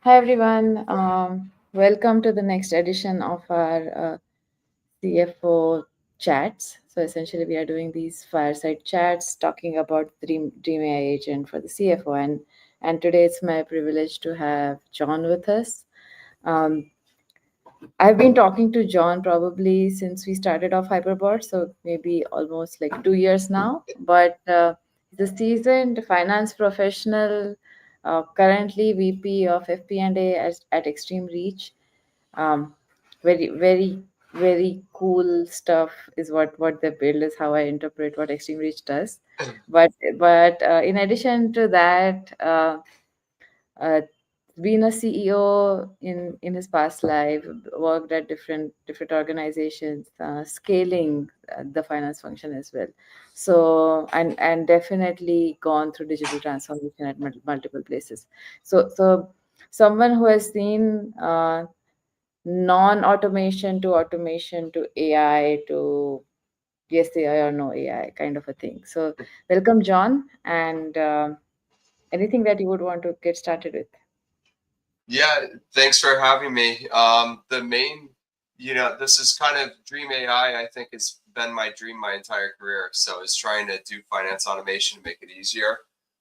Hi everyone. Welcome to the next edition of our CFO chats. So essentially, we are doing these fireside chats talking about the Dream AI agent for the CFO, and today it's my privilege to have John with us. Um, I've been talking to John probably since we started off Hyperboard, so maybe almost like 2 years now. But he's a seasoned finance professional, currently VP of FP&A at Extreme Reach. Um, very, very, very cool stuff is what they build is how I interpret what Extreme Reach does. But in addition to that, uh, been a CEO in his past life, worked at different organizations, scaling the finance function as well. So and definitely gone through digital transformation at multiple places. So someone who has seen non-automation to automation to AI to yes AI or no AI kind of a thing. So welcome, John, and anything that you would want to get started with. Yeah, thanks for having me. The main, this is kind of Dream AI, I think has been my dream my entire career. So it's trying to do finance automation to make it easier.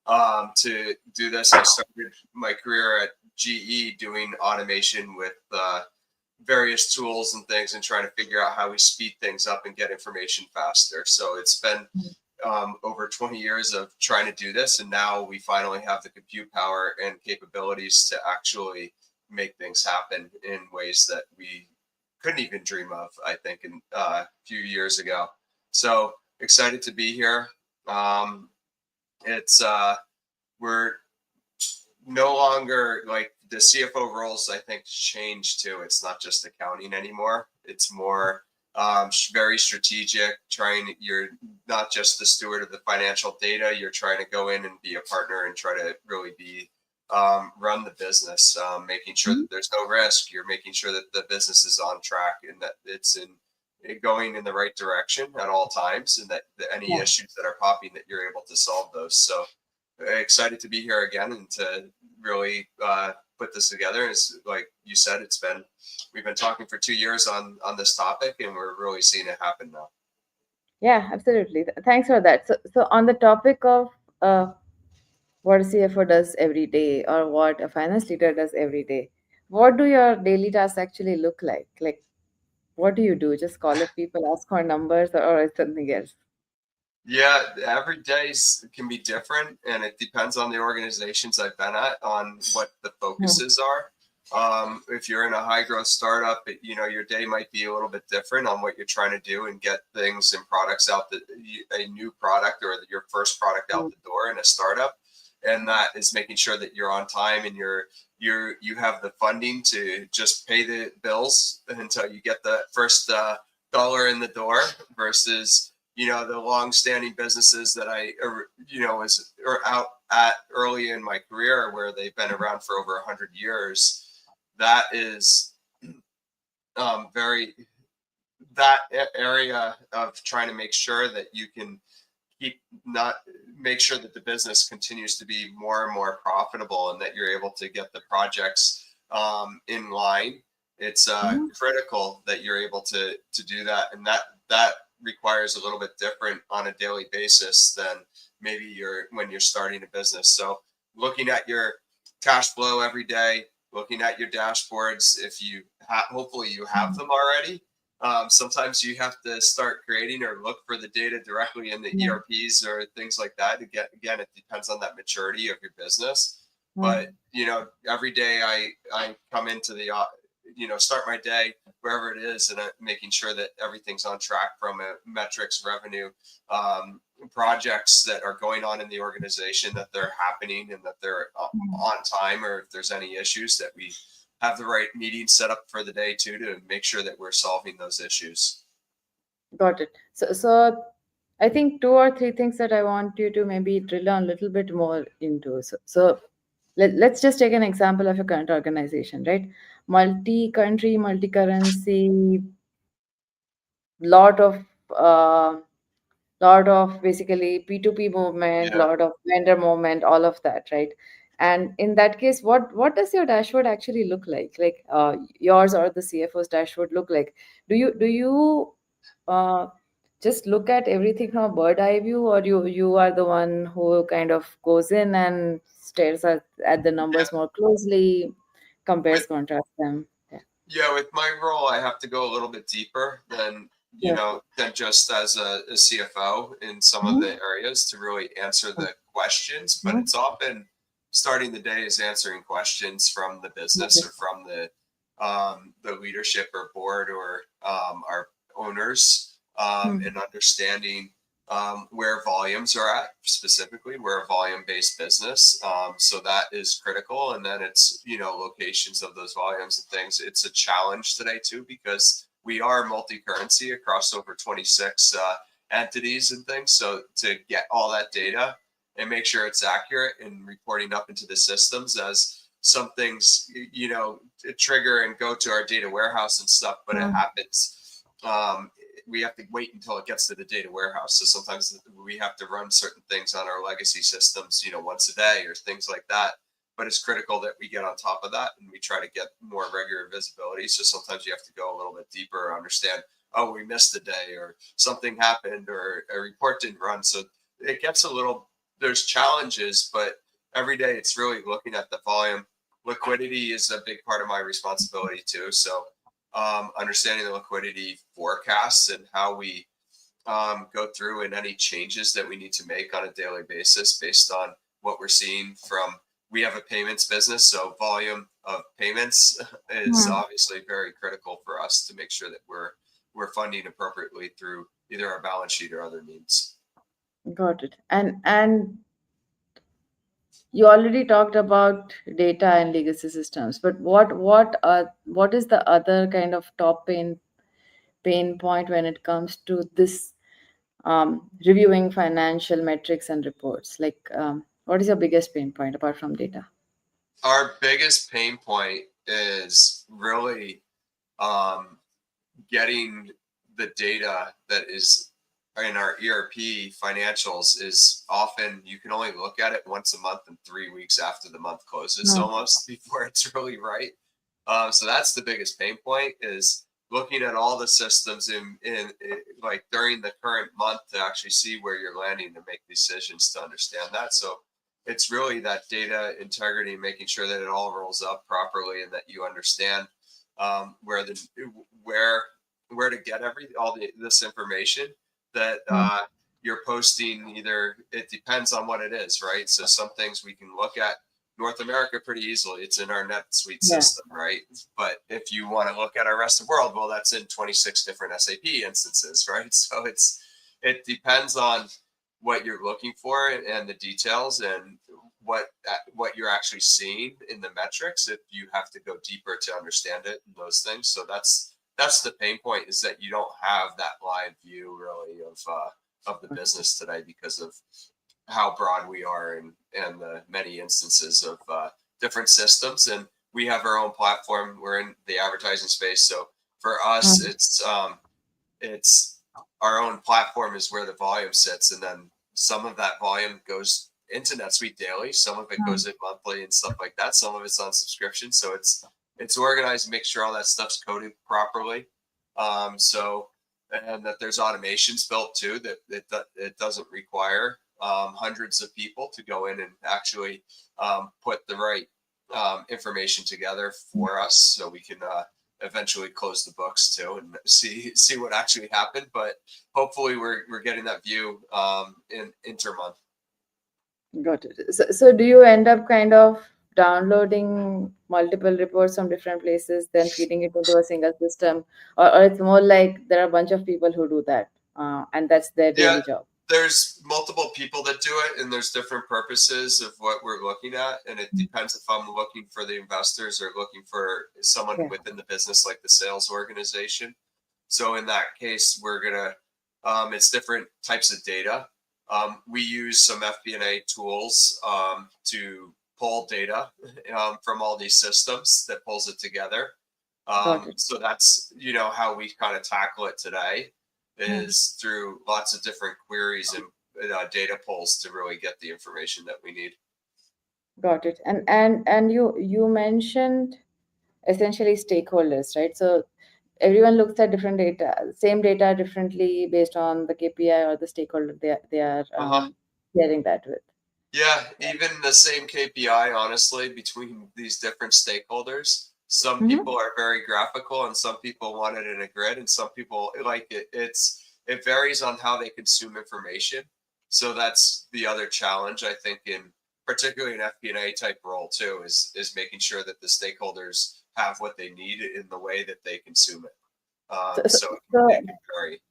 To do this, I started my career at GE doing automation with various tools and things and trying to figure out how we speed things up and get information faster. So it's been over 20 years of trying to do this, and now we finally have the compute power and capabilities to actually make things happen in ways that we couldn't even dream of, I think, in a few years ago. So excited to be here. It's We're no longer like the CFO roles, I think, change too. It's not just accounting anymore. It's more very strategic. You're not just the steward of the financial data. You're trying to go in and be a partner and try to really be run the business, making sure that there's no risk. You're making sure that the business is on track and that it's going in the right direction at all times, and that any Yeah. issues that are popping, that you're able to solve those. So excited to be here again and to really put this together. It's like you said, we've been talking for 2 years on this topic, and we're really seeing it happen now. Yeah, absolutely. Thanks for that. So on the topic of uh, what a CFO does every day or what a finance leader does every day, what do your daily tasks actually look like? Like, what do you do? Just call up people, ask for numbers, or is something else? Yeah, every day can be different, and it depends on the organizations I've been at on what the Hmm. focuses are. If you're in a high growth startup, your day might be a little bit different on what you're trying to do and get things and products out, a new product or your first product out the door in a startup, and that is making sure that you're on time and you have the funding to just pay the bills until you get the first dollar in the door versus the long-standing businesses that was or out at early in my career where they've been around for over 100 years. That is very that area of trying to make sure that you can keep not make sure that the business continues to be more and more profitable and that you're able to get the projects in line. It's Mhm. critical that you're able to do that, and that requires a little bit different on a daily basis than maybe when you're starting a business. So looking at your cash flow every day, looking at your dashboards, if you hopefully you have them already. Sometimes you have to start creating or look for the data directly in the Yeah. ERPs or things like that. Again, it depends on that maturity of your business. But Mm. every day I come into the start my day wherever it is, and making sure that everything's on track from a metrics, revenue, projects that are going on in the organization, that they're happening and that they're on time, or if there's any issues that we have the right meetings set up for the day too, to make sure that we're solving those issues. Got it. So I think two or three things that I want you to maybe drill down a little bit more into. So let's just take an example of a current organization, right? Multi-country, multi-currency, lot of uh, lot of basically P2P movement, Yeah. lot of vendor movement, all of that, right? And in that case, what does your dashboard actually look like? Like yours or the CFO's dashboard look like? Do you uh, just look at everything from a bird eye view, or you are the one who kind of goes in and stares at the Yeah, numbers more closely, compares, with contrasts them? Yeah. yeah, with my role, I have to go a little bit deeper than Yeah. than just as a CFO in some of Mhm. the areas to really answer the questions. But Mhm. it's often starting the day is answering questions from the business Okay. or from the leadership or board or our owners, Hmm. and understanding where volumes are at, specifically we're a volume-based business, so that is critical. And then it's locations of those volumes and things. It's a challenge today too, because we are multi-currency across over 26 entities and things. So to get all that data and make sure it's accurate and reporting up into the systems, as some things trigger and go to our data warehouse and stuff, but it Hmm. happens, we have to wait until it gets to the data warehouse. So sometimes we have to run certain things on our legacy systems, once a day or things like that. But it's critical that we get on top of that and we try to get more regular visibility. So sometimes you have to go a little bit deeper, understand, oh, we missed a day or something happened or a report didn't run. So it gets a little, there's challenges, but every day it's really looking at the volume. Liquidity is a big part of my responsibility too. So understanding the liquidity forecasts and how we go through and any changes that we need to make on a daily basis based on what we're seeing from. We have a payments business, so volume of payments is Hmm. obviously very critical for us to make sure that we're funding appropriately through either our balance sheet or other means. Got it. And you already talked about data and legacy systems, but what is the other kind of top pain point when it comes to this reviewing financial metrics and reports? Like, what is your biggest pain point apart from data? Our biggest pain point is really um, getting the data that is in our ERP financials. Is often you can only look at it once a month and 3 weeks after the month closes Hmm. almost before it's really right. So that's the biggest pain point, is looking at all the systems in like during the current month to actually see where you're landing to make decisions to understand that. So it's really that data integrity, making sure that it all rolls up properly and that you understand where the where where to get this information that Hmm. you're posting. Either it depends on what it is, right? So some things we can look at North America pretty easily. It's in our NetSuite Yeah. system, right? But if you want to look at our rest of the world, well, that's in 26 different SAP instances, right? So it depends on what you're looking for and the details and what you're actually seeing in the metrics. If you have to go deeper to understand it and those things, so that's the pain point, is that you don't have that live view really of the business today because of how broad we are and the many instances of different systems. And we have our own platform. We're in the advertising space, so for us, Hmm. it's our own platform is where the volume sits, and then some of that volume goes into NetSuite daily. Some of it Hmm. goes in monthly and stuff like that. Some of it's on subscription, so it's organized, make sure all that stuff's coded properly. So and that there's automations built too, that it doesn't require hundreds of people to go in and actually put the right information together for us, so we can eventually close the books too and see what actually happened. But hopefully we're getting that view in intermonth. Got it. So do you end up kind of downloading multiple reports from different places, then feeding it into a single system, or it's more like there are a bunch of people who do that, and that's their Yeah, daily job? there's multiple people that do it, and there's different purposes of what we're looking at, and it depends if I'm looking for the investors or looking for someone Yeah. within the business, like the sales organization. So in that case, we're gonna it's different types of data. We use some FP&A tools to pull data from all these systems that pulls it together. Got it. So that's how we kind of tackle it today, Hmm. is through lots of different queries and data pulls to really get the information that we need. Got it. And you mentioned essentially stakeholders, right? So everyone looks at different data, same data differently based on the KPI or the stakeholder they are Uh-huh. sharing that with. Yeah, even the same KPI, honestly, between these different stakeholders. Some Mm-hmm. people are very graphical, and some people want it in a grid, and some people like it. It varies on how they consume information. So that's the other challenge, I think, in particularly an FP&A type role too, is making sure that the stakeholders have what they need in the way that they consume it. So, so, So it so can vary.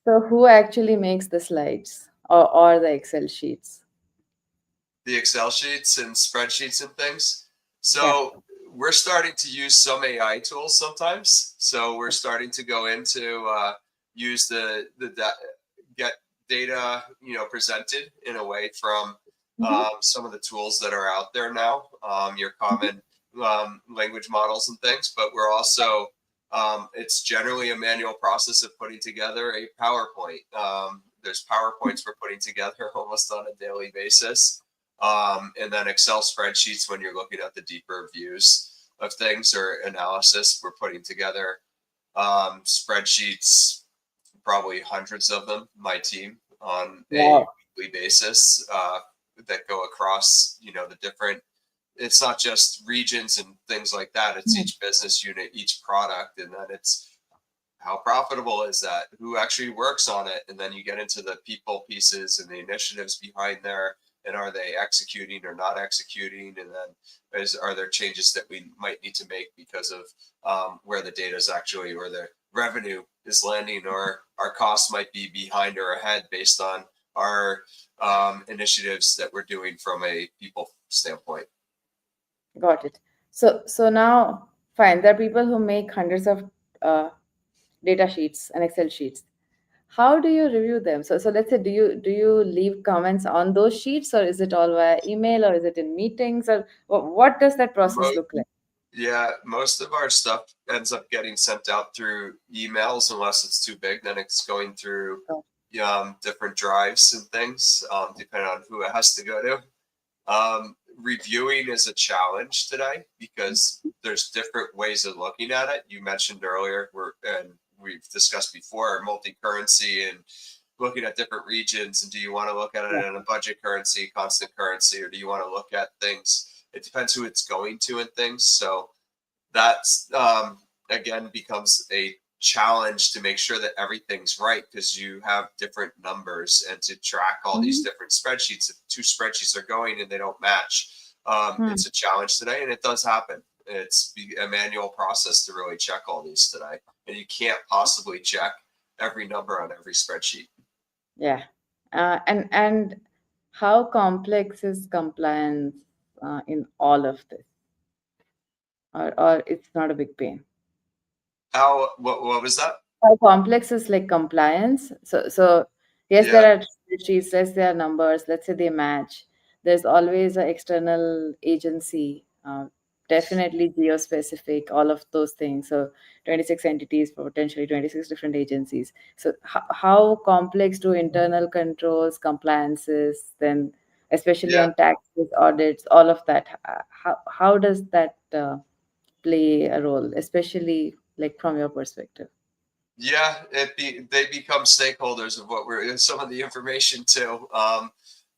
so who actually makes the slides or the Excel sheets? The Excel sheets and spreadsheets and things. Yeah. So we're starting to use some AI tools sometimes. So we're starting to go into use get data, presented in a way from Mm-hmm. some of the tools that are out there now, your common language models and things. But we're also it's generally a manual process of putting together a PowerPoint. There's PowerPoints we're putting together almost on a daily basis, and then Excel spreadsheets when you're looking at the deeper views of things or analysis. We're putting together spreadsheets, probably hundreds of them, my team, on a Wow. weekly basis that go across, the different. It's not just regions and things like that. It's Hmm. each business unit, each product, and then it's how profitable is that? Who actually works on it? And then you get into the people pieces and the initiatives behind there. And are they executing or not executing? And then are there changes that we might need to make because of where the data is actually, or the revenue is landing, or our costs might be behind or ahead based on our initiatives that we're doing from a people standpoint. Got it. So now, fine. There are people who make hundreds of uh, data sheets and Excel sheets. How do you review them? So let's say, do you leave comments on those sheets, or is it all via email, or is it in meetings, or what does that process look like? Yeah, most of our stuff ends up getting sent out through emails unless it's too big. Then it's going through Oh, different drives and things, depending on who it has to go to. Reviewing is a challenge today because there's different ways of looking at it. You mentioned earlier, and we've discussed before, multi-currency and looking at different regions. And do you want to look at yeah. it in a budget currency, constant currency, or do you want to look at things? It depends who it's going to and things. So that's again becomes a challenge to make sure that everything's right because you have different numbers and to track all these Mhm. different spreadsheets. If two spreadsheets are going and they don't match, Hmm. it's a challenge today, and it does happen. It's a manual process to really check all these today, and you can't possibly check every number on every spreadsheet. Yeah. And how complex is compliance in all of this, or it's not a big pain? How? What was that? How complex is like compliance? So yes, there Yeah, are spreadsheets, yes, there are numbers. Let's say they match. There's always an external agency, definitely geo-specific, all of those things. So 26 entities, potentially 26 different agencies. So how complex do internal controls, compliances, then especially yeah. on taxes, audits, all of that? How does that play a role, especially like from your perspective? Yeah, they become stakeholders of what we're some of the information too,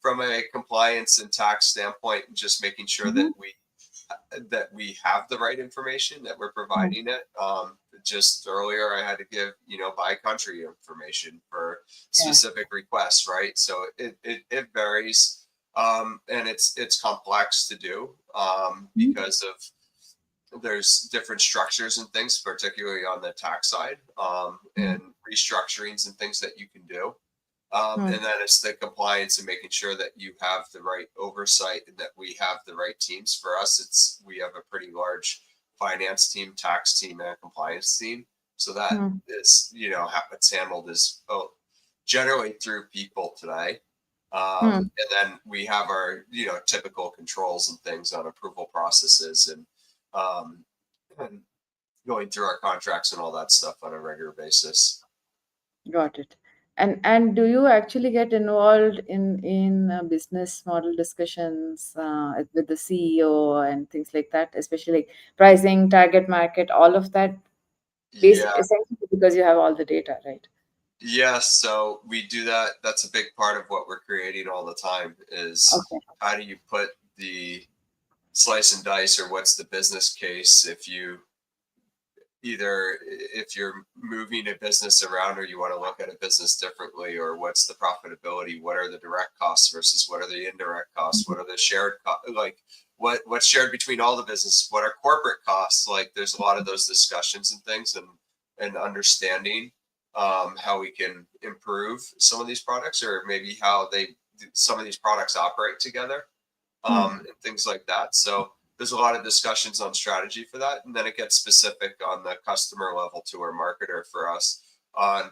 from a compliance and tax standpoint, and just making sure that Mhm. we have the right information that we're Mm. providing it. Just earlier, I had to give by country information for Yeah. specific requests, right? So it varies, and it's complex to do Mhm. because of there's different structures and things, particularly on the tax side, Mm. and restructurings and things that you can do. Mm. And then it's the compliance and making sure that you have the right oversight and that we have the right teams. For us, we have a pretty large finance team, tax team, and a compliance team. So that Mm. is, it's handled as generally through people today. Mm. And then we have our, typical controls and things on approval processes um, and going through our contracts and all that stuff on a regular basis. Got it. And do you actually get involved in business model discussions with the CEO and things like that, especially like pricing, target market, all of that, Yeah. essentially because you have all the data, right? Yes, so we do that. That's a big part of what we're creating all the time is Okay. how do you put the slice and dice, or what's the business case if you either if you're moving a business around, or you want to look at a business differently, or what's the profitability, what are the direct costs versus what are the indirect costs, what are the shared like what's shared between all the business, what are corporate costs, like there's a lot of those discussions and things, and understanding how we can improve some of these products, or maybe how some of these products operate together, Hmm. and things like that. So there's a lot of discussions on strategy for that, and then it gets specific on the customer level to our marketer for us on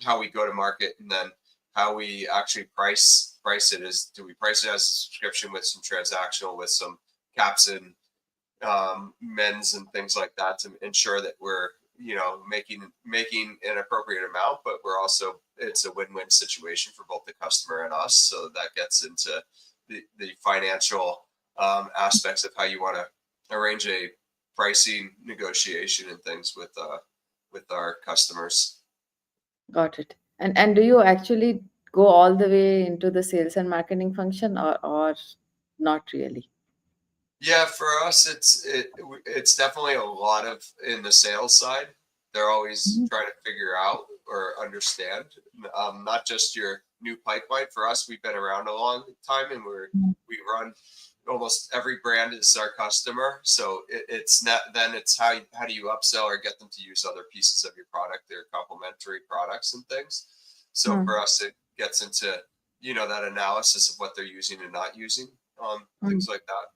how we go to market, and then how we actually price it. Is do we price it as a subscription with some transactional, with some caps and men's and things like that, to ensure that we're making an appropriate amount, but we're also, it's a win-win situation for both the customer and us. So that gets into the financial aspects of how you want to arrange a pricing negotiation and things with our customers. Got it. And do you actually go all the way into the sales and marketing function, or not really? Yeah, for us, it's definitely a lot of in the sales side. They're always Mhm. trying to figure out or understand, not just your new pipeline. For us, we've been around a long time, and we run almost every brand is our customer. So it's not, then it's how do you upsell or get them to use other pieces of your product, their complementary products and things. So Hmm. for us, it gets into that analysis of what they're using and not using, Hmm. things like that.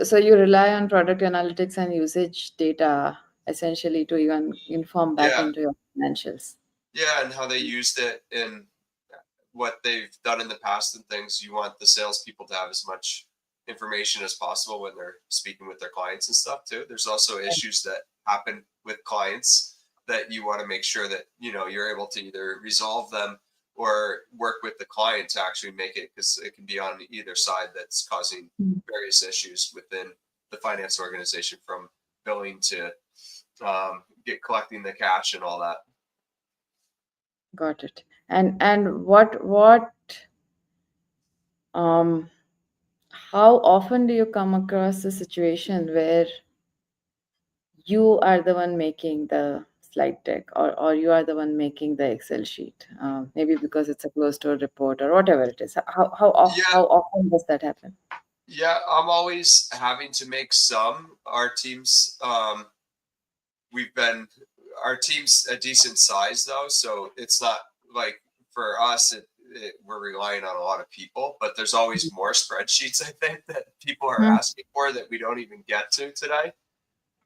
So you rely on product analytics and usage data essentially to even inform back Yeah, into your financials. yeah, and how they used it and what they've done in the past and things. You want the salespeople to have as much information as possible when they're speaking with their clients and stuff too. There's also issues that happen with clients that you want to make sure that you're able to either resolve them or work with the client to actually make it, because it can be on either side that's causing Mm. various issues within the finance organization, from billing to get collecting the cash and all that. Got it. And what um how often do you come across a situation where you are the one making the slide deck, or you are the one making the Excel sheet? Maybe because it's a closed door report or whatever it is. Yeah, How often does that happen? yeah, I'm always having to make some. Our teams, we've been, our team's a decent size though, so it's not like, for us, we're relying on a lot of people, but there's always more spreadsheets, I think, that people are Hmm. asking for that we don't even get to today.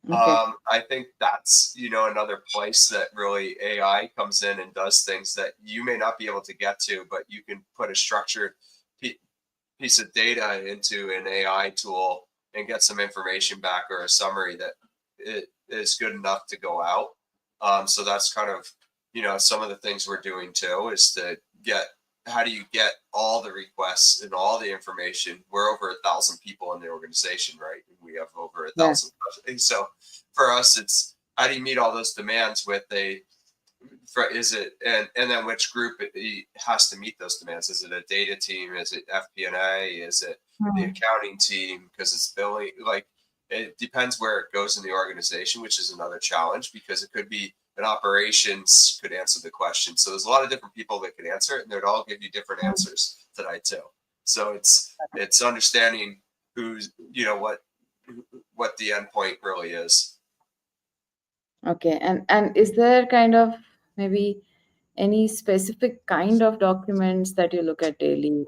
Okay. I think that's another place that really AI comes in and does things that you may not be able to get to, but you can put a structured piece of data into an AI tool and get some information back, or a summary that it is good enough to go out. So that's kind of, some of the things we're doing too, is to get, how do you get all the requests and all the information? We're over 1,000 people in the organization, right? We have over a Yeah. thousand. So for us, it's how do you meet all those demands with is it, and then which group it has to meet those demands? Is it a data team? Is it FP&A? Is it the Hmm. accounting team? Because it's billing. Like, it depends where it goes in the organization, which is another challenge, because it could be an operations could answer the question. So there's a lot of different people that could answer it, and they'd all give you different Hmm. answers tonight too. So it's understanding who's, what the endpoint really is. Okay. And is there kind of maybe any specific kind of documents that you look at daily?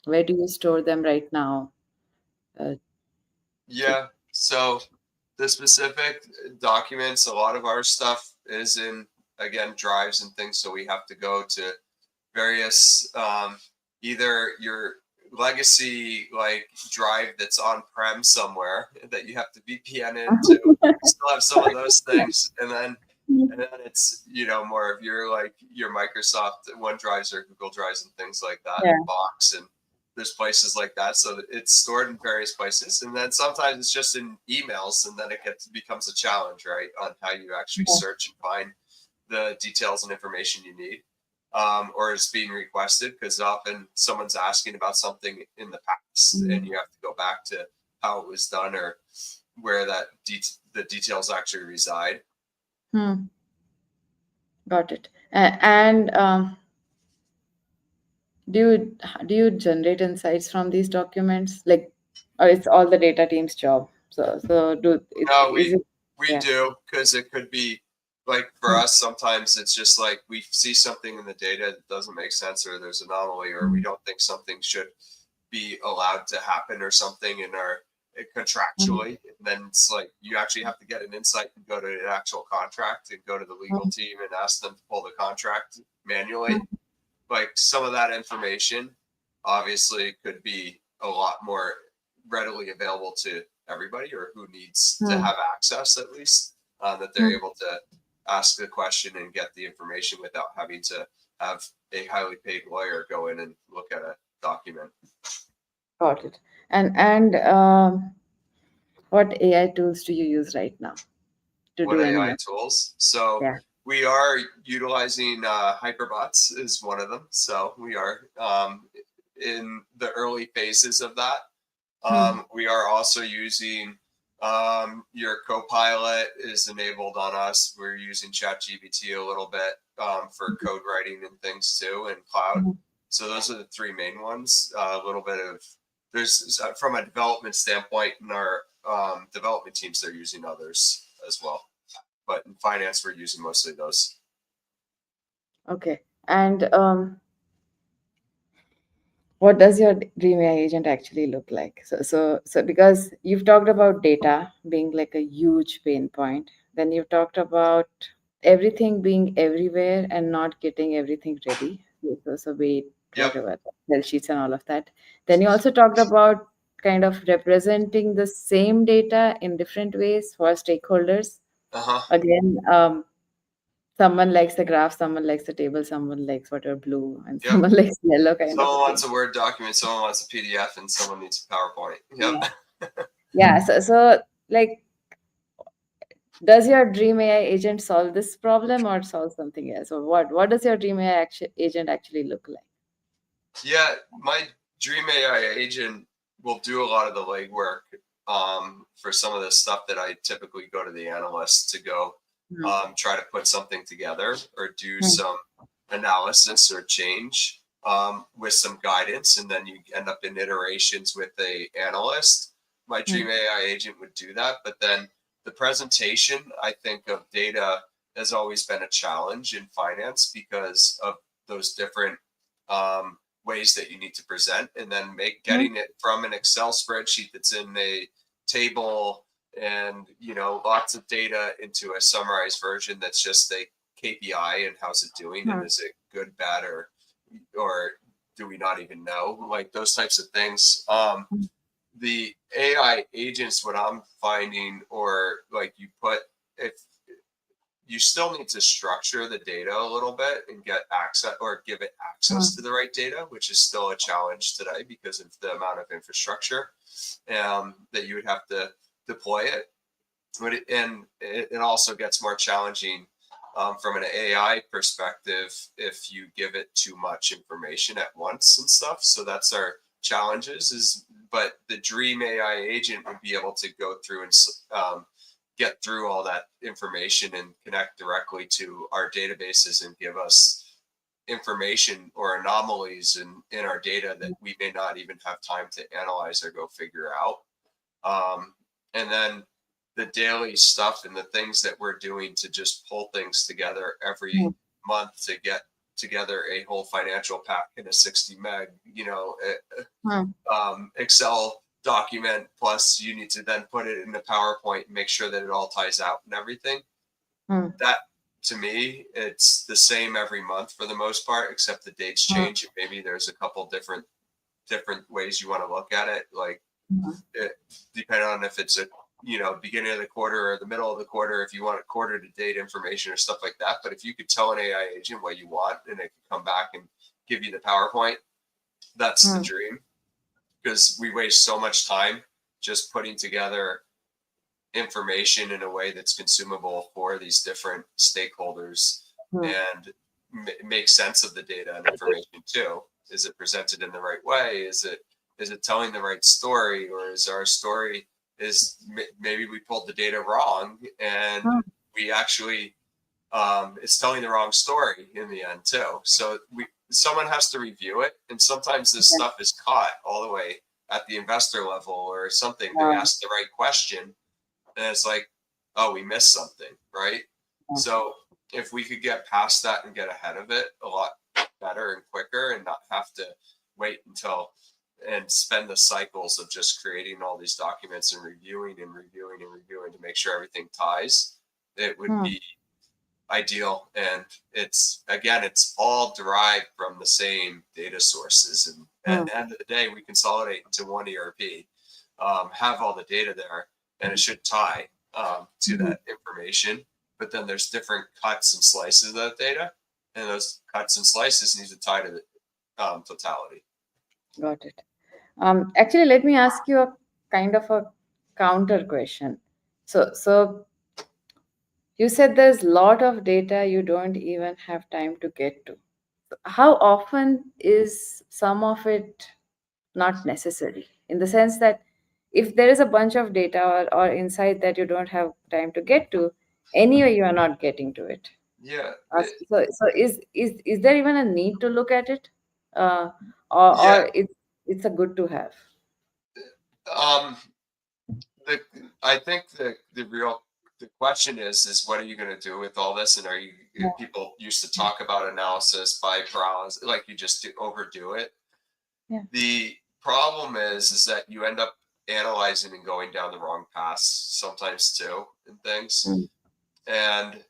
Where do you store them right now? Uh, to, Yeah. So the specific documents, a lot of our stuff is in, again, drives and things. So we have to go to various, either your legacy like drive that's on prem somewhere that you have to VPN into. We still have some of those things. And then And then it's, more of your Microsoft OneDrives or Google Drives and things like that, Yeah. and Box, and there's places like that. So that it's stored in various places. And then sometimes it's just in emails, and then it becomes a challenge, right? On how you actually Yeah. search and find the details and information you need. Or it's being requested, because often someone's asking about something in the past, and you have to go back to how it was done, or where the details actually reside. Hmm. Got it. And do you generate insights from these documents, like, or it's all the data team's job? So do it's No, is it? we Yeah. do, because it could be like, for Hmm. us, sometimes it's just like we see something in the data that doesn't make sense, or there's an anomaly, or we Hmm. don't think something should be allowed to happen, or something in our Hmm. contractually. And then it's like you actually have to get an insight and go to an actual contract and go to the legal Hmm. team and ask them to pull the contract Hmm. manually. Like, some of that information obviously could be a lot more readily available to everybody, or who needs to Hmm. have access, at least, that they're Hmm. able to ask the question and get the information without having to have a highly paid lawyer go in and look at a document. Got it. And what AI tools do you use right now to What do any AI of? tools? So Yeah. we are utilizing Hyperbots is one of them. So we are in the early phases of that. Hmm. We are also using your Copilot is enabled on us. We're using ChatGPT a little bit for code writing and things too, and cloud. Hmm. So those are the three main ones. A little bit of there's from a development standpoint, in our development teams, they're using others as well. But in finance, we're using mostly those. Okay. And what does your dream AI agent actually look like? So because you've talked about data being like a huge pain point, then you've talked about everything being everywhere and not getting everything ready. So wait, Yep. whatever, Excel sheets and all of that. Then you also talked about kind of representing the same data in different ways for stakeholders. Uh huh. Again, someone likes the graph, someone likes the table, someone likes whatever blue, and Yep. someone likes yellow kind of Someone a wants thing. a Word document, someone wants a PDF, and someone needs a PowerPoint. Yep. Yeah. Yeah. So like, does your dream AI agent solve this problem or solve something else? Or what does your dream AI agent actually look like? Yeah, my dream AI agent will do a lot of the legwork for some of the stuff that I typically go to the analyst to go Hmm. try to put something together, or do Hmm. some analysis or change with some guidance, and then you end up in iterations with a analyst. My Hmm. dream AI agent would do that, but then the presentation, I think, of data has always been a challenge in finance, because of those different ways that you need to present, and then Hmm. getting it from an Excel spreadsheet that's in a table, and lots of data, into a summarized version that's just a KPI, and how's it doing, and Hmm. is it good, bad, or do we not even know, like those types of things. The AI agents, what I'm finding, or like you put, if you still need to structure the data a little bit and get access, or give it access to Hmm. the right data, which is still a challenge today because of the amount of infrastructure that you would have to deploy it. And it also gets more challenging from an AI perspective if you give it too much information at once and stuff. So that's our challenges. But the dream AI agent would be able to go through and get through all that information and connect directly to our databases and give us information or anomalies in our data that we may not even have time to analyze or go figure out. And then the daily stuff and the things that we're doing to just pull things together every month to get together a whole financial pack in a 60 meg, Hmm. Excel document, plus you need to then put it in a PowerPoint and make sure that it all ties out and everything. Hmm. That, to me, it's the same every month for the most part, except the dates Hmm. change, and maybe there's a couple different ways you want to look at it, like Hmm. it, depending on if it's a beginning of the quarter or the middle of the quarter if you want quarter to date information or stuff like that. But if you could tell an AI agent what you want and it can come back and give you the PowerPoint, that's the dream, because we waste so much time just putting together information in a way that's consumable for these different stakeholders and make sense of the data and information too. Is it presented in the right way? Is it telling the right story, or is our story maybe we pulled the data wrong and we actually it's telling the wrong story in the end too. So someone has to review it, and sometimes this stuff is caught all the way at the investor level or something. They ask the right question and it's like, oh, we missed something, right? So if we could get past that and get ahead of it a lot better and quicker and not have to wait until and spend the cycles of just creating all these documents and reviewing to make sure everything ties, it would be ideal. And it's all derived from the same data sources, and at the end of the day we consolidate into one ERP, have all the data there, and it should tie to that information. But then there's different cuts and slices of that data, and those cuts and slices need to tie to the totality. Got it. Actually, let me ask you a kind of a counter question. So you said there's a lot of data you don't even have time to get to. How often is some of it not necessary? In the sense that if there is a bunch of data or insight that you don't have time to get to, anyway, you are not getting to it. Yeah. So is there even a need to look at it, or it's a good to have? Um, I think the question is what are you going to do with all this? And people used to talk about analysis by paralysis, like you just overdo it. Yeah. The problem is that you end up analyzing and going down the wrong paths sometimes too, and things. And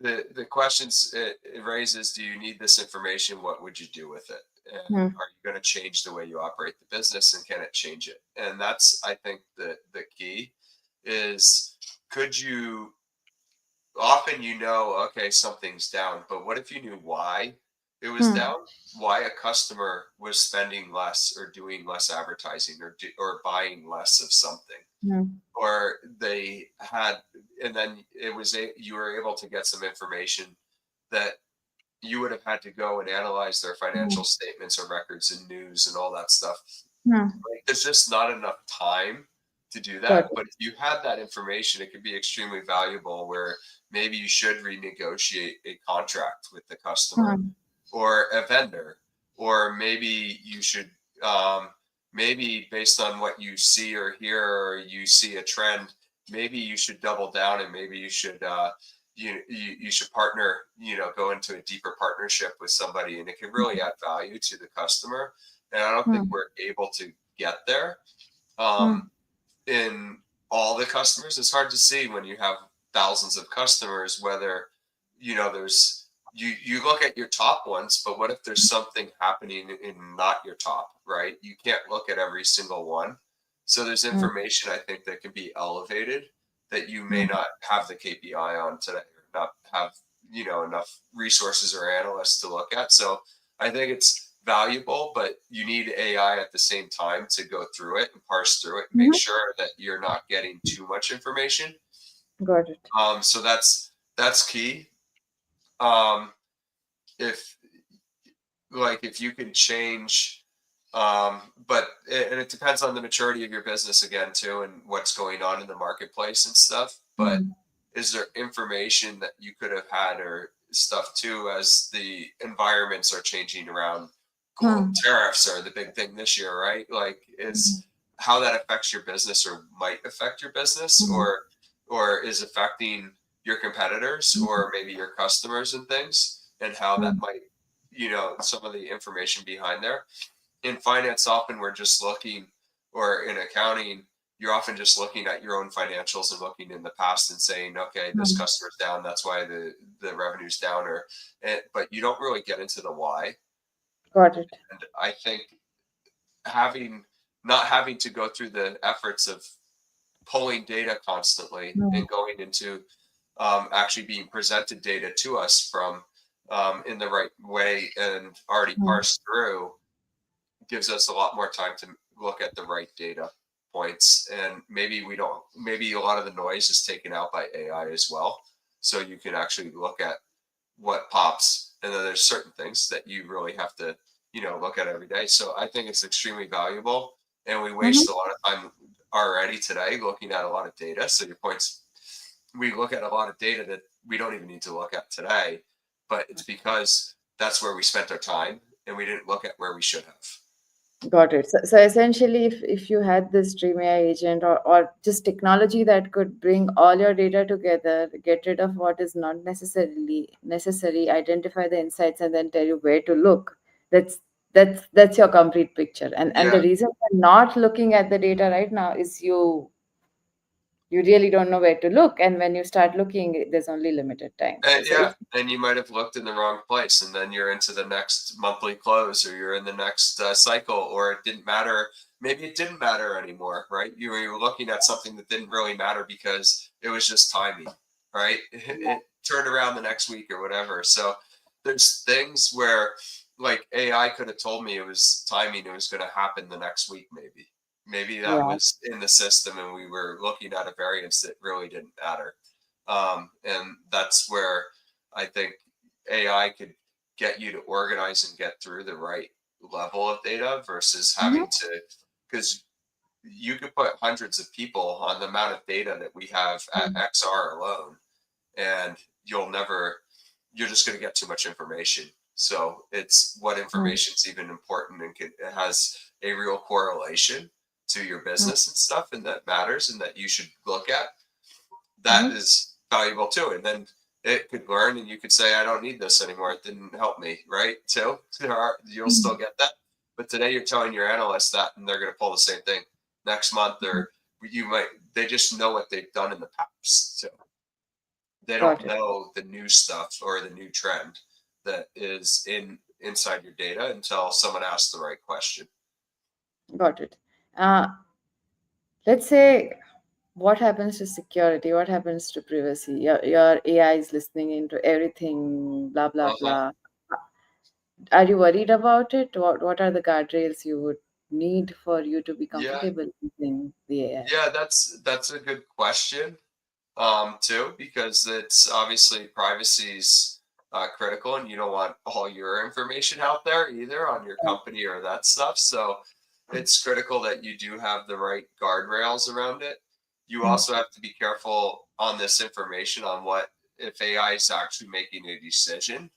the questions it raises: do you need this information? What would you do with it? And are you going to change the way you operate the business, and can it change it? And that's, I think, the key is, could you often, okay, something's down, but what if you knew why it was down? Why a customer was spending less or doing less advertising or buying less of something, or they had, and then you were able to get some information that you would have had to go and analyze their financial statements or records and news and all that stuff. Like, there's just not enough time to do that. But if you had that information, it could be extremely valuable, where maybe you should renegotiate a contract with the customer or a vendor, or maybe you should, maybe based on what you see or hear, or you see a trend, maybe you should double down, and maybe you should, you should partner, go into a deeper partnership with somebody, and it can really add value to the customer. And I don't think we're able to get there in all the customers. It's hard to see when you have thousands of customers whether, there's, you look at your top ones, but what if there's something happening in not your top, right? You can't look at every single one. So there's information, I think, that can be elevated that you may not have the KPI on today, or not have, enough resources or analysts to look at. So I think it's valuable, but you need AI at the same time to go through it and parse through it and make sure that you're not getting too much information. Got it. So that's key. If you can change, but it depends on the maturity of your business again too, and what's going on in the marketplace and stuff. But is there information that you could have had or stuff too, as the environments are changing around? Tariffs are the big thing this year, right? Like, is how that affects your business, or might affect your business, or is affecting your competitors, or maybe your customers and things, and how that might, some of the information behind there. In finance, often we're just looking, or in accounting, you're often just looking at your own financials and looking in the past and saying, okay, this customer's down, that's why the revenue's down, but you don't really get into the why. Got it. And I think not having to go through the efforts of pulling data constantly Mm. and going into actually being presented data to us from in the right way and already Mm. parsed through gives us a lot more time to look at the right data points. And maybe we don't, maybe a lot of the noise is taken out by AI as well. So you can actually look at what pops. And then there's certain things that you really have to, look at every day. So I think it's extremely valuable. And we Mhm. waste a lot of time already today looking at a lot of data. So your points, we look at a lot of data that we don't even need to look at today, but it's because that's where we spent our time and we didn't look at where we should have. Got it. So essentially, if you had this Dream AI agent or just technology that could bring all your data together, get rid of what is not necessarily necessary, identify the insights, and then tell you where to look, that's that's your complete picture. And Yeah, the reason for not looking at the data right now is you really don't know where to look, and when you start looking, there's only limited time. So yeah, it's and you might have looked in the wrong place, and then you're into the next monthly close, or you're in the next cycle, or it didn't matter. Maybe it didn't matter anymore, right? You were looking at something that didn't really matter because it was just timing, right? It turned around the next week or whatever. So there's things where, like AI could have told me it was timing, it was going to happen the next week, maybe. Maybe that yeah. was in the system, and we were looking at a variance that really didn't matter. And that's where I think AI could get you to organize and get through the right level of data versus Mhm. having to, because you could put hundreds of people on the amount of data that we have at XR alone, and you're just going to get too much information. So it's what Mhm. information is even important and it has a real correlation to your business and stuff, and that matters and that you should look at, that Mhm. is valuable too. And then it could learn, and you could say, I don't need this anymore. It didn't help me, right? So you'll still Mhm. get that. But today you're telling your analysts that, and they're going to pull the same thing next month, or you might, they just know what they've done in the past. So they don't Got it. know the new stuff or the new trend that is inside your data until someone asks the right question. Got it. Uh, let's say, what happens to security? What happens to privacy? Your AI is listening into everything, blah, blah, Uh-huh. blah. Are you worried about it? What are the guardrails you would need for you to be Yeah. comfortable using the AI? Yeah, that's a good question. Too, because it's obviously privacy's critical, and you don't want all your information out there either on your company or that stuff. So it's critical that you do have the right guardrails around it. You Hmm. also have to be careful on this information on what if AI is actually making a decision,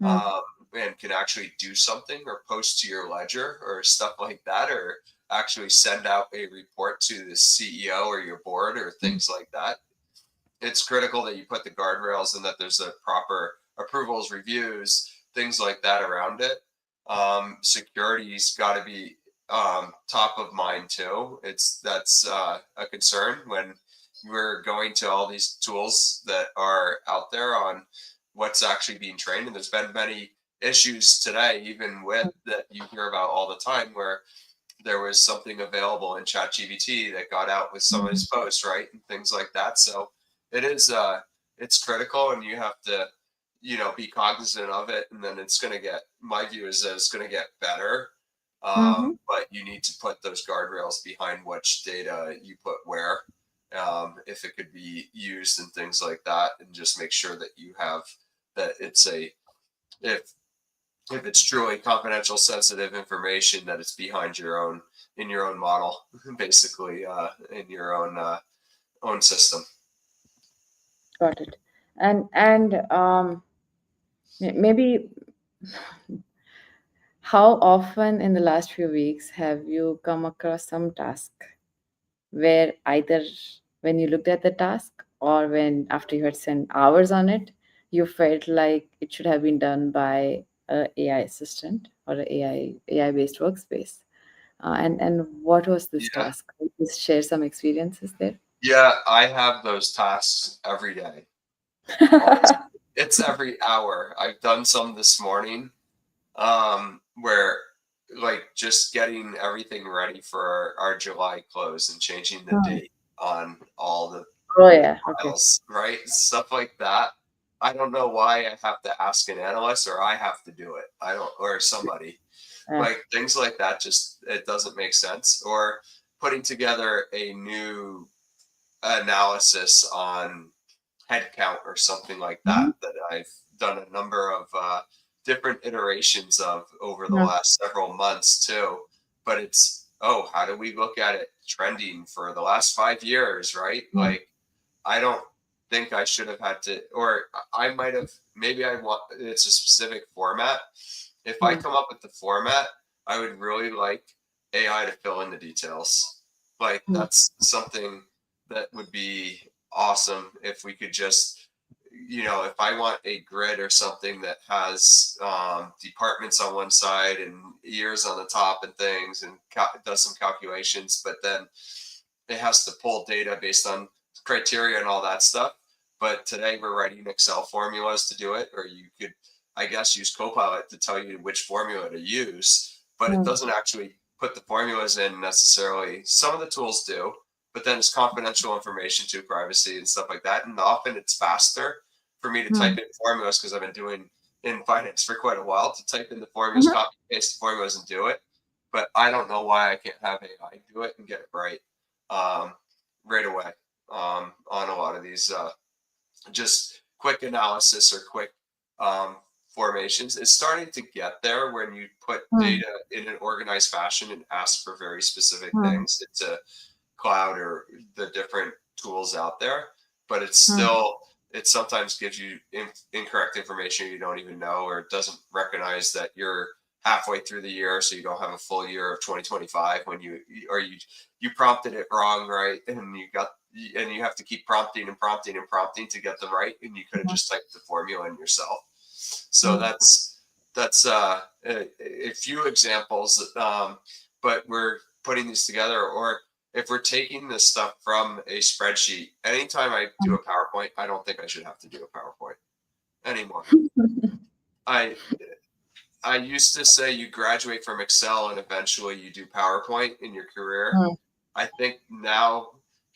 Hmm. um, and can actually do something or post to your ledger or stuff like that, or actually send out a report to the CEO or your board or things like that. It's critical that you put the guardrails and that there's a proper approvals, reviews, things like that around it. Security's got to be top of mind too. That's a concern when we're going to all these tools that are out there on what's actually being trained. And there's been many issues today, even with that you hear about all the time, where there was something available in ChatGPT that got out with some of his posts, right, and things like that. So it is it's critical, and you have to be cognizant of it. And then it's going to get, my view is that it's going to get better, Hmm. but you need to put those guardrails behind which data you put where, if it could be used and things like that, and just make sure that you have that it's a if if it's truly confidential, sensitive information, that it's behind your own in your own model, basically, in your own system. Got it. And maybe, how often in the last few weeks have you come across some task where either when you looked at the task or when after you had spent hours on it, you felt like it should have been done by a AI assistant or a AI based workspace? And what was this Yeah, task? Can you just share some experiences there? yeah, I have those tasks every day. Honestly, it's every hour. I've done some this morning, where like just getting everything ready for our July close and changing the Hmm. date. on all the Oh yeah. Okay. files, right? Stuff like that. I don't know why I have to ask an analyst or I have to do it. I don't, or somebody. Yeah. Like things like that, just it doesn't make sense. Or putting together a new analysis on headcount or something like that Mhm. that I've done a number of different iterations of over the Yeah. last several months too. But it's, oh, how do we look at it trending for the last 5 years, right? Yeah. Like, I don't think I should have had to, or I might have, maybe I want, it's a specific format. If I Yeah. come up with the format, I would really like AI to fill in the details. Like, Yeah. that's something that would be awesome if we could just, if I want a grid or something that has departments on one side and years on the top and things and does some calculations, but then it has to pull data based on criteria and all that stuff. But today we're writing Excel formulas to do it, or you could, I guess, use Copilot to tell you which formula to use, but it Yeah. doesn't actually put the formulas in necessarily. Some of the tools do, but then it's confidential information to privacy and stuff like that. And often it's faster for me to Yeah. type in formulas because I've been doing in finance for quite a while to type in the formulas, Mhm. copy paste the formulas and do it. But I don't know why I can't have AI do it and get it right um, right away on a lot of these just quick analysis or quick um, formations. It's starting to get there when you put Yeah. data in an organized fashion and ask for very specific Yeah. things. It's a cloud or the different tools out there, but it's Yeah. still, it sometimes gives you incorrect information you don't even know, or it doesn't recognize that you're halfway through the year, so you don't have a full year of 2025 when you prompted it wrong, right? And you have to keep prompting and prompting and prompting to get them right, and you could have Yeah. just typed the formula in yourself. So Yeah. that's a few examples, but we're putting these together. Or if we're taking this stuff from a spreadsheet, anytime I do a PowerPoint, I don't think I should have to do a PowerPoint anymore. I I used to say you graduate from Excel and eventually you do PowerPoint in your career. Yeah. I think now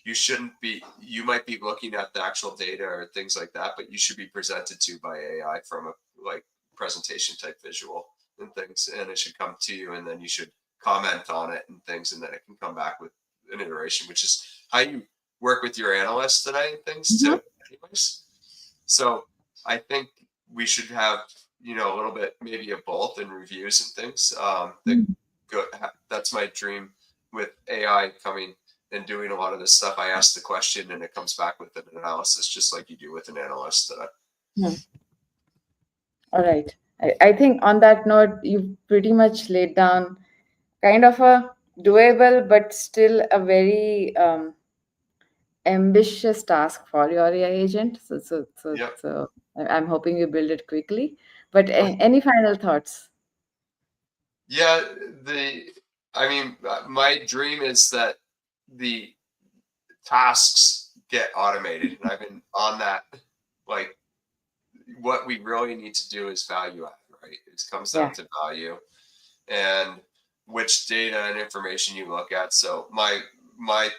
you might be looking at the actual data or things like that, but you should be presented to by AI from a like presentation type visual and things. And it should come to you and then you should comment on it and things. And then it can come back with an iteration, which is how you work with your analysts today and things Mhm. too. Anyways. So I think we should have, a little bit maybe of both in reviews and things. That's my dream with AI coming and doing a lot of this stuff. I ask the question and it comes back with an analysis, just like you do with an analyst today. Yeah. All right. I think on that note, you pretty much laid down kind of a doable but still a very ambitious task for your AI agent. Yep. I'm hoping you build it quickly. But any final thoughts? Yeah. My dream is that the tasks get automated, and I've been on that. Like, what we really need to do is value add, right? It comes down Yeah. to value and which data and information you look at. So my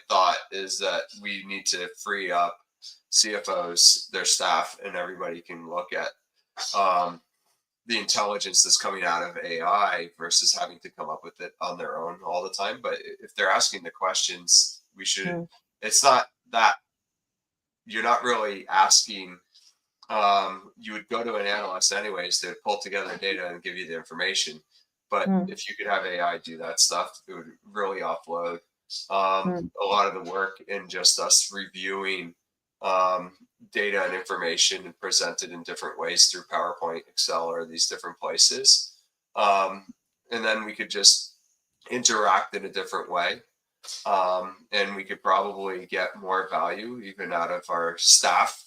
thought is that we need to free up CFOs, their staff, and everybody can look at the intelligence that's coming out of AI versus having to come up with it on their own all the time. But if they're asking the questions, we should. Mm. It's not that you're not really asking. You would go to an analyst anyways to pull together data and give you the information. But Mm. if you could have AI do that stuff, it would really offload Mm. a lot of the work in just us reviewing um, data and information and present it in different ways through PowerPoint, Excel, or these different places. Um, and then we could just interact in a different way. And we could probably get more value even out of our staff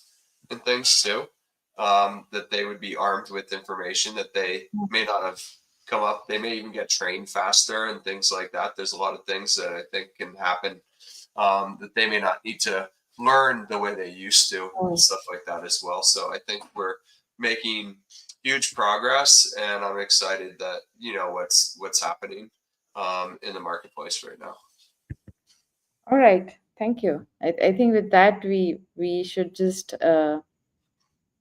and things too. That they would be armed with information that they may not have come up. They may even get trained faster and things like that. There's a lot of things that I think can happen that they may not need to learn the way they used to and Mm. stuff like that as well. So I think we're making huge progress, and I'm excited that what's happening in the marketplace right now. All right. Thank you. I think with that we should just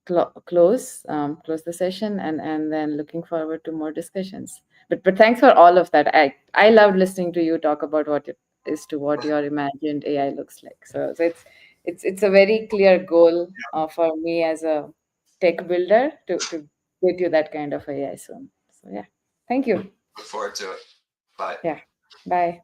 close the session, and then looking forward to more discussions. But thanks for all of that. I loved listening to you talk about what it is to what your imagined AI looks like. So it's a very clear goal for me as a tech builder to get you that kind of AI soon. So yeah, thank you. Look forward to it. Bye. Yeah, bye.